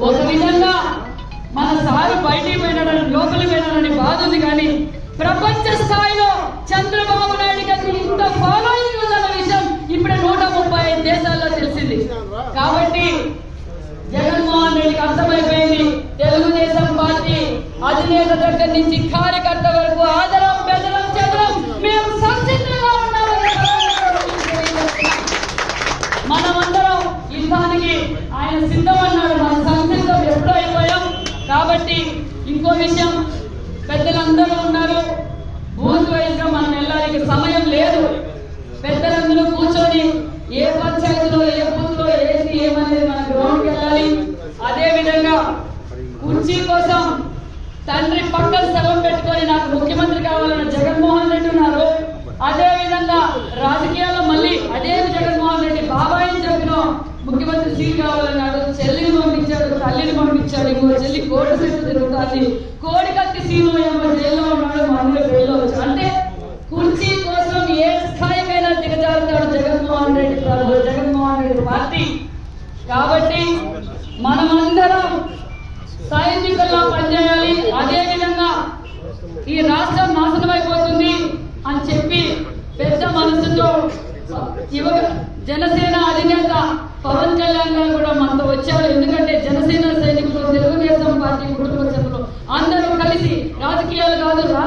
ఒక విధంగా మన సారు బయటికి పోయినాడని లోపలికి పోయినాడని బాధ ఉంది, కానీ ప్రపంచ స్థాయిలో చంద్రబాబు నాయుడు గారికి ఇంత ఫాలోయింగ్ ఉందన్న విషయం ఇప్పుడే 135 దేశాల్లో తెలిసింది. కాబట్టి జగన్మోహన్ రెడ్డికి అర్థమైపోయింది, తెలుగుదేశం పార్టీ అధినేత దగ్గర నుంచి కార్యకర్త వరకు ఆదరం బెదరం చెదరం మేము సంసిద్ధంగా ఉన్నామని మనమందరం యుద్ధానికి ఆయన సిద్ధమన్నాడు. మన సంసిద్ధం ఎప్పుడో అయిపోయాం. కాబట్టి ఇంకో విషయం, పెద్దలందరూ ఉన్నారు, బూత్ వైజ్ గా మనం వెళ్ళడానికి సమయం లేదు. పెద్దలందరూ కూర్చొని ఏ పంచాయతీలో ఏ బూత్ లో ఏది ఏమనేది మన గ్రౌండ్కి వెళ్ళాలి. అదే విధంగా కుర్చీ కోసం తండ్రి పక్కన స్థలం పెట్టుకొని నాకు ముఖ్యమంత్రి కావాలన్న జగన్మోహన్ రెడ్డి ఉన్నారు. అదే విధంగా రాజకీయాల్లో మళ్ళీ అదే జగన్మోహన్ రెడ్డి బాబాయిని చెప్పిన ముఖ్యమంత్రి సీట్ కావాలన్నాడు. చెల్లిని పంపించాడు, తల్లిని పంపించాడు, ఇంకో చెల్లి కోట సెట్టు తిరుగుతుంది, కోడికత్తి సీను ఏమో జైల్లో ఉన్నాడు, మన జైల్లో వచ్చాడు. అంటే కుర్చీ కోసం ఏ స్థాయికైనా దిగజారుతాడు జగన్మోహన్ రెడ్డి పార్టీ. కాబట్టి మనమందరం సైనికుల్లా పనిచేయాలి. అదే విధంగా ఈ రాష్ట్రం నాశనం అయిపోతుంది అని చెప్పి పెద్ద మనసుతో జనసేన అధినేత పవన్ కళ్యాణ్ గారు కూడా మనతో వచ్చారు. ఎందుకంటే జనసేన సైనికులు, తెలుగుదేశం పార్టీ కుటుంబ సభ్యులు అందరూ కలిసి రాజకీయాలు కాదు, రాష్ట్ర